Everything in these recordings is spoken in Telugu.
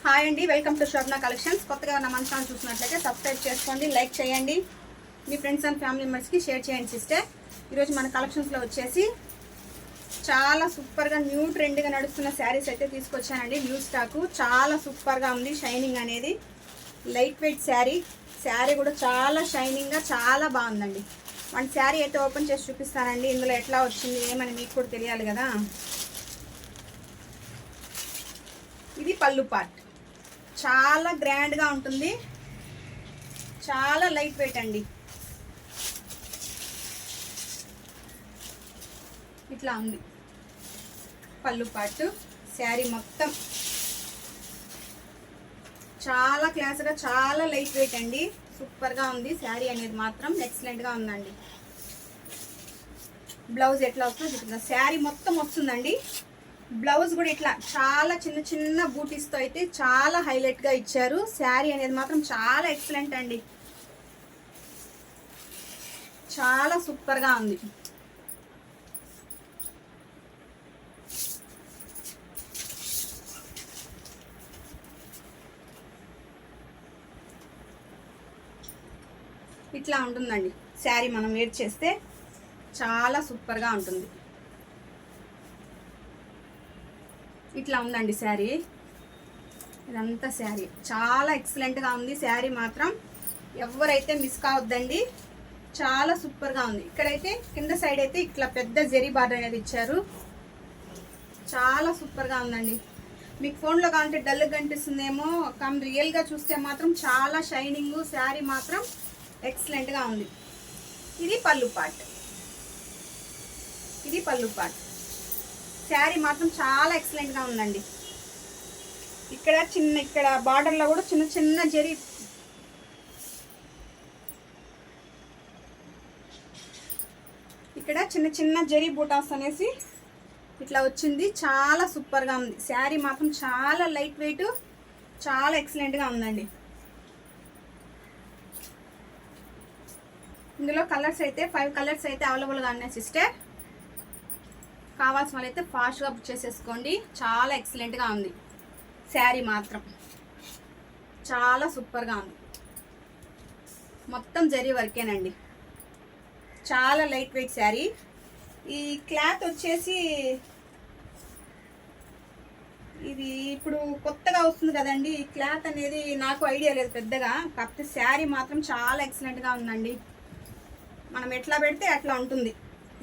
హాయ్ అండి, వెల్కమ్ టు శోభనా కలెక్షన్స్. కొత్తగా ఉన్న మన ఛానల్ చూసినట్లయితే సబ్స్క్రైబ్ చేసుకోండి, లైక్ చేయండి, మీ ఫ్రెండ్స్ అండ్ ఫ్యామిలీ మెంబర్స్కి షేర్ చేయండి సిస్టర్. ఈరోజు మన కలెక్షన్స్లో వచ్చేసి చాలా సూపర్గా న్యూ ట్రెండ్గా నడుస్తున్న శారీస్ అయితే తీసుకొచ్చానండి. న్యూ స్టాకు చాలా సూపర్గా ఉంది. షైనింగ్ అనేది లైట్ వెయిట్ శారీ కూడా చాలా షైనింగ్గా చాలా బాగుందండి. మన శారీ అయితే ఓపెన్ చేసి చూపిస్తానండి. ఇందులో ఎట్లా వచ్చింది ఏమని మీకు కూడా తెలియాలి కదా. ఇది పళ్ళు పార్ట్, చాలా గ్రాండ్గా ఉంటుంది, చాలా లైట్ వెయిట్ అండి. ఇట్లా ఉంది పళ్ళు పార్ట్. శారీ మొత్తం చాలా క్లాస్గా చాలా లైట్ వెయిట్ అండి. సూపర్గా ఉంది శారీ అనేది మాత్రం ఎక్సలెంట్గా ఉందండి. బ్లౌజ్ ఎట్లా వస్తుందో చూపిద్దాం. శారీ మొత్తం వస్తుందండి. బ్లౌజ్ కూడా ఇట్లా చాలా చిన్న చిన్న బూటీస్తో అయితే చాలా హైలైట్గా ఇచ్చారు. శారీ అనేది మాత్రం చాలా ఎక్సలెంట్ అండి, చాలా సూపర్గా ఉంది. ఇట్లా ఉంటుందండి శారీ. మనం వేర్ చేస్తే చాలా సూపర్గా ఉంటుంది. ఇట్లా ఉందండి శారీ. ఇదంతా శారీ చాలా ఎక్సలెంట్గా ఉంది. శారీ మాత్రం ఎవరైతే మిస్ కావద్దండి, చాలా సూపర్గా ఉంది. ఇక్కడైతే కింద సైడ్ అయితే ఇట్లా పెద్ద జెరీ బార్డర్ అనేది ఇచ్చారు. చాలా సూపర్గా ఉందండి. మీకు ఫోన్లో కావాలంటే డల్గా కనిపిస్తుందేమో, కానీ రియల్గా చూస్తే మాత్రం చాలా షైనింగ్. శారీ మాత్రం ఎక్సలెంట్గా ఉంది. ఇది పళ్ళు పార్ట్, ఇది పళ్ళు పార్ట్. శారీ మాత్రం చాలా ఎక్సలెంట్గా ఉందండి. ఇక్కడ బార్డర్లో కూడా చిన్న చిన్న జరీ, ఇక్కడ చిన్న చిన్న జరీ బూటాస్ అనేసి ఇట్లా వచ్చింది. చాలా సూపర్గా ఉంది. శారీ మాత్రం చాలా లైట్ వెయిట్, చాలా ఎక్సలెంట్గా ఉందండి. ఇందులో కలర్స్ అయితే 5 కలర్స్ అయితే అవైలబుల్గా ఉన్నాయి సిస్టర్. కావాల్సిన వాళ్ళైతే ఫాస్ట్గా బుక్ చేసేసుకోండి. చాలా ఎక్సలెంట్గా ఉంది శారీ మాత్రం, చాలా సూపర్గా ఉంది. మొత్తం జరీ వర్కేనండి, చాలా లైట్ వెయిట్ శారీ. ఈ క్లాత్ వచ్చేసి ఇది ఇప్పుడు కొత్తగా వస్తుంది కదండి. ఈ క్లాత్ అనేది నాకు ఐడియా లేదు పెద్దగా, కాకపోతే శారీ మాత్రం చాలా ఎక్సలెంట్గా ఉందండి. మనం ఎట్లా పెడితే అట్లా ఉంటుంది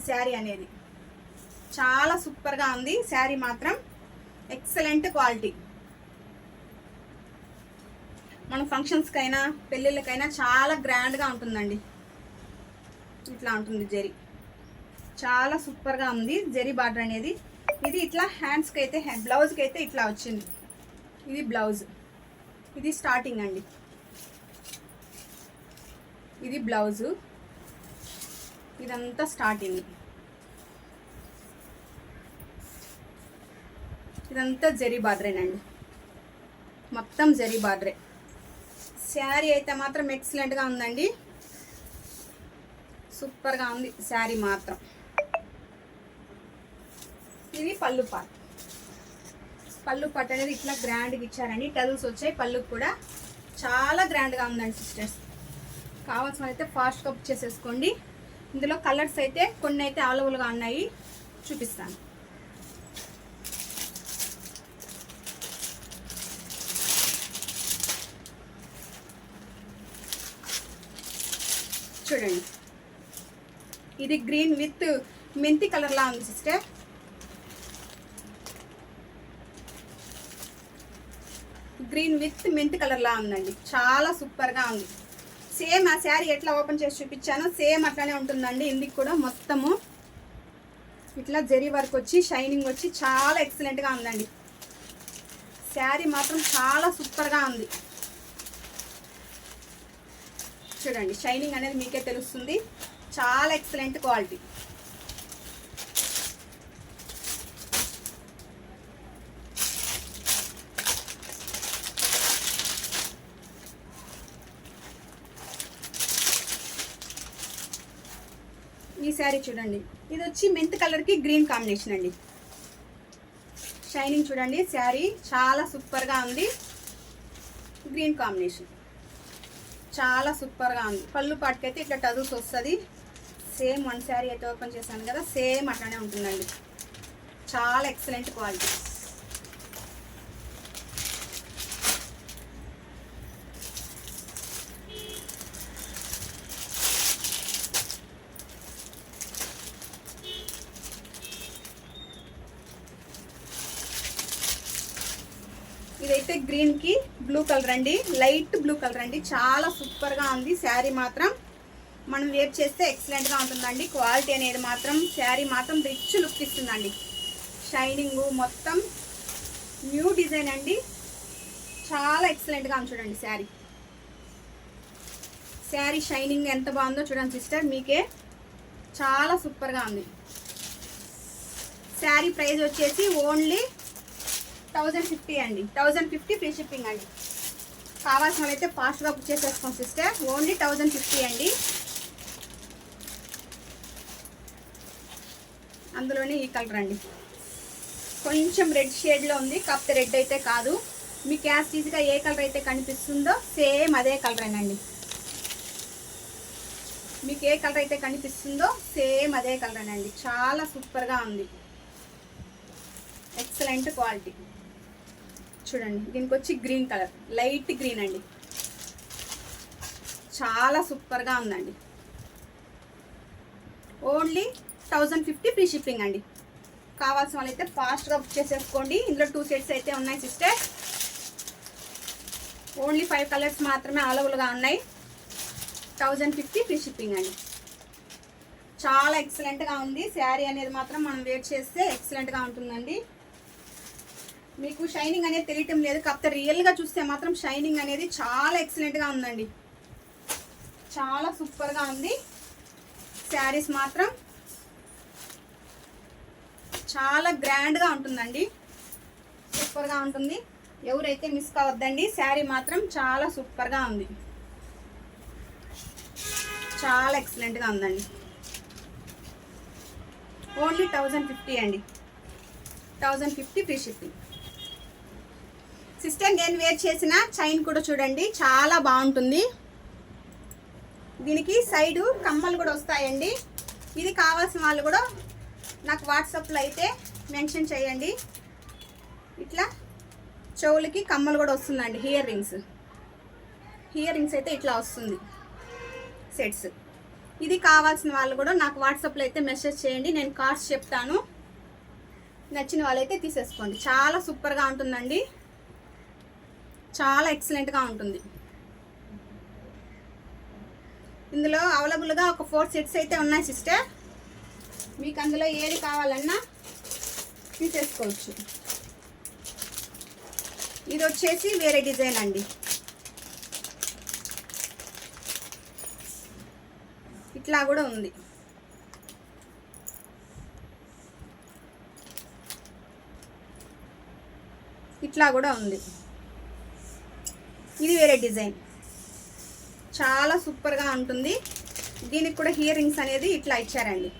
శారీ అనేది. చాలా సూపర్గా ఉంది శారీ మాత్రం, ఎక్సలెంట్ క్వాలిటీ. మన ఫంక్షన్స్కైనా పెళ్ళిళ్ళకైనా చాలా గ్రాండ్గా ఉంటుందండి. ఇట్లా ఉంటుంది జరీ, చాలా సూపర్గా ఉంది జరీ బార్డర్ అనేది. ఇది ఇట్లా హ్యాండ్స్కి అయితే, బ్లౌజ్కి అయితే ఇట్లా వచ్చింది. ఇది బ్లౌజ్, ఇది స్టార్టింగ్ అండి. ఇది బ్లౌజు, ఇదంతా స్టార్టింగ్. ఇదంతా జరీ బార్డరేనండి, మొత్తం జరీ బార్డరే. శారీ అయితే మాత్రం ఎక్సలెంట్గా ఉందండి, సూపర్గా ఉంది శారీ మాత్రం. ఇది పళ్ళు పార్ట్. పళ్ళు పార్ట్ అనేది ఇట్లా గ్రాండ్గా ఇచ్చారండి. టల్స్ వచ్చాయి పళ్ళుకి కూడా, చాలా గ్రాండ్గా ఉందండి సిస్టర్స్. కావాల్సిన అయితే ఫాస్ట్గా బుక్ చేసేసుకోండి. ఇందులో కలర్స్ అయితే కొన్ని అయితే అవైలబుల్గా ఉన్నాయి, చూపిస్తాను. చూడండి, ఇది గ్రీన్ విత్ మెంతి కలర్ లా ఉంది సిస్టర్. గ్రీన్ విత్ మెంతి కలర్ లా ఉందండి, చాలా సూపర్గా ఉంది. సేమ్ ఆ శారీ ఎట్లా ఓపెన్ చేసి చూపించానో సేమ్ అట్లానే ఉంటుందండి. ఇందుకు కూడా మొత్తము ఇట్లా జరీ వర్క్ వచ్చి షైనింగ్ వచ్చి చాలా ఎక్సలెంట్గా ఉందండి. శారీ మాత్రం చాలా సూపర్గా ఉంది. చూడండి, షైనింగ్ అనేది మీకే తెలుస్తుంది. చాలా ఎక్సలెంట్ క్వాలిటీ. ఈ శారీ చూడండి, ఇది వచ్చి మెంత్ కలర్కి గ్రీన్ కాంబినేషన్ అండి. షైనింగ్ చూడండి, శారీ చాలా సూపర్గా ఉంది. Green combination. చాలా సూపర్గా ఉంది. పళ్ళు పాటుకైతే ఇట్లా టజల్స్ వస్తుంది. సేమ్ వన్ శారీ అయితే ఓపెన్ చేశాను కదా, సేమ్ అట్లానే ఉంటుందండి. చాలా ఎక్సలెంట్ క్వాలిటీ. ఇదైతే గ్రీన్కి బ్లూ కలర్ అండి, లైట్ బ్లూ కలర్ అండి. చాలా సూపర్గా ఉంది శారీ మాత్రం. మనం వేర్ చేస్తే ఎక్సలెంట్గా ఉంటుందండి. క్వాలిటీ అనేది మాత్రం శారీ మాత్రం రిచ్ లుక్ ఇస్తుందండి. షైనింగ్ మొత్తం న్యూ డిజైన్ అండి. చాలా ఎక్సలెంట్గా ఉంది చూడండి శారీ. శారీ షైనింగ్ ఎంత బాగుందో చూడండి సిస్టర్, మీకే చాలా సూపర్గా ఉంది. శారీ ప్రైస్ వచ్చేసి ఓన్లీ 1050 అండి. 1050 ఫ్రీ షిప్పింగ్ అండి. కావాల్సిన వాళ్ళైతే ఫాస్ట్గా బుక్ చేసేసుకోండి సిస్టర్. ఓన్లీ 1050 అండి. అందులోనే ఈ కలర్ అండి, కొంచెం రెడ్ షేడ్లో ఉంది, కాకపోతే రెడ్ అయితే కాదు. మీకు యాజ్ ఈజీగా ఏ కలర్ అయితే కనిపిస్తుందో సేమ్ అదే కలర్ అండి. మీకు ఏ కలర్ అయితే కనిపిస్తుందో సేమ్ అదే కలర్ అండి. చాలా సూపర్గా ఉంది. ఎక్సలెంట్ క్వాలిటీ చూడండి. దీనికి వచ్చి గ్రీన్ కలర్, లైట్ గ్రీన్ అండి. చాలా సూపర్గా ఉందండి. ఓన్లీ 1050 ఫ్రీ షిప్పింగ్ అండి. కావాల్సిన వాళ్ళైతే ఫాస్ట్గా బుక్ చేసేసుకోండి. ఇందులో 2 సెట్స్ అయితే ఉన్నాయి సిస్టర్. ఓన్లీ 5 కలర్స్ మాత్రమే అవైలబుల్గా ఉన్నాయి. 1050 ఫ్రీ షిప్పింగ్ అండి. చాలా ఎక్సలెంట్గా ఉంది శారీ అనేది మాత్రం. మనం వేర్ చేస్తే ఎక్సలెంట్గా ఉంటుందండి. మీకు షైనింగ్ అనేది తెలియటం లేదు, కాకపోతే రియల్గా చూస్తే మాత్రం షైనింగ్ అనేది చాలా ఎక్సలెంట్గా ఉందండి. చాలా సూపర్గా ఉంది. శారీస్ మాత్రం చాలా గ్రాండ్గా ఉంటుందండి. సూపర్గా ఉంటుంది. ఎవరైతే మిస్ కావద్దండి. శారీ మాత్రం చాలా సూపర్గా ఉంది. చాలా ఎక్సలెంట్గా ఉందండి. ఓన్లీ 1050 అండి. 1050 ఫ్రీ షిప్పింగ్. సిస్టర్ నేను వేర్ చేసిన చైన్ కూడా చూడండి, చాలా బాగుంటుంది. దీనికి సైడు కమ్మలు కూడా వస్తాయండి. ఇది కావాల్సిన వాళ్ళు కూడా నాకు వాట్సాప్లో అయితే మెన్షన్ చేయండి. ఇట్లా చెవులకి కమ్మలు కూడా వస్తుందండి. ఇయర్ రింగ్స్ అయితే ఇట్లా వస్తుంది సెట్స్. ఇది కావాల్సిన వాళ్ళు కూడా నాకు వాట్సాప్లో అయితే మెసేజ్ చేయండి. నేను కాస్ట్ చెప్తాను. నచ్చిన వాళ్ళైతే తీసేసుకోండి. చాలా సూపర్గా ఉంటుందండి. చాలా ఎక్సలెంట్గా ఉంటుంది. ఇందులో అవైలబుల్గా ఒక 4 సెట్స్ అయితే ఉన్నాయి సిస్టర్. మీకు అందులో ఏది కావాలన్నా తీసేసుకోవచ్చు. ఇది వచ్చేసి వేరే డిజైన్ అండి. ఇట్లా కూడా ఉంది. ఇట్లా కూడా ఉంది. ఇది వేరే డిజైన్. చాలా సూపర్గా ఉంటుంది. దీనికి కూడా ఇయర్ రింగ్స్ అనేది ఇట్లా ఇచ్చారండి.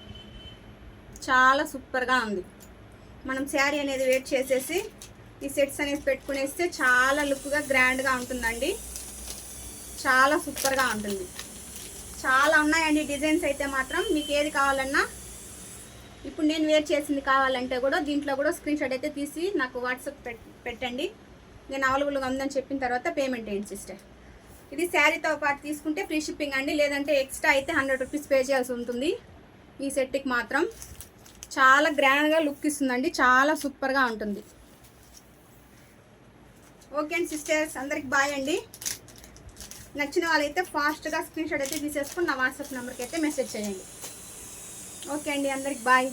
చాలా సూపర్గా ఉంది. మనం శారీ అనేది వేర్ చేసేసి ఈ సెట్స్ అనేది పెట్టుకునేస్తే చాలా లుక్గా గ్రాండ్గా ఉంటుందండి. చాలా సూపర్గా ఉంటుంది. చాలా ఉన్నాయండి డిజైన్స్ అయితే మాత్రం. మీకు ఏది కావాలన్నా ఇప్పుడు నేను వేర్ చేసింది కావాలంటే కూడా దీంట్లో కూడా స్క్రీన్ షాట్ అయితే తీసి నాకు వాట్సాప్ పెట్టండి. నేను అవైలబుల్గా ఉందని చెప్పిన తర్వాత పేమెంట్ అయ్యింది సిస్టర్. ఇది శారీతో పాటు తీసుకుంటే ఫ్రీ షిప్పింగ్ అండి. లేదంటే ఎక్స్ట్రా అయితే 100 రూపీస్ పే చేయాల్సి ఉంటుంది. ఈ సెట్కి మాత్రం చాలా గ్రాండ్గా లుక్ ఇస్తుందండి. చాలా సూపర్గా ఉంటుంది. ఓకే అండి సిస్టర్స్, అందరికి బాయ్ అండి. నచ్చిన వాళ్ళైతే ఫాస్ట్గా స్క్రీన్ షాట్ అయితే తీసేసుకుని నా వాట్సాప్ నెంబర్కి అయితే మెసేజ్ చేయండి. ఓకే అండి, అందరికి బాయ్.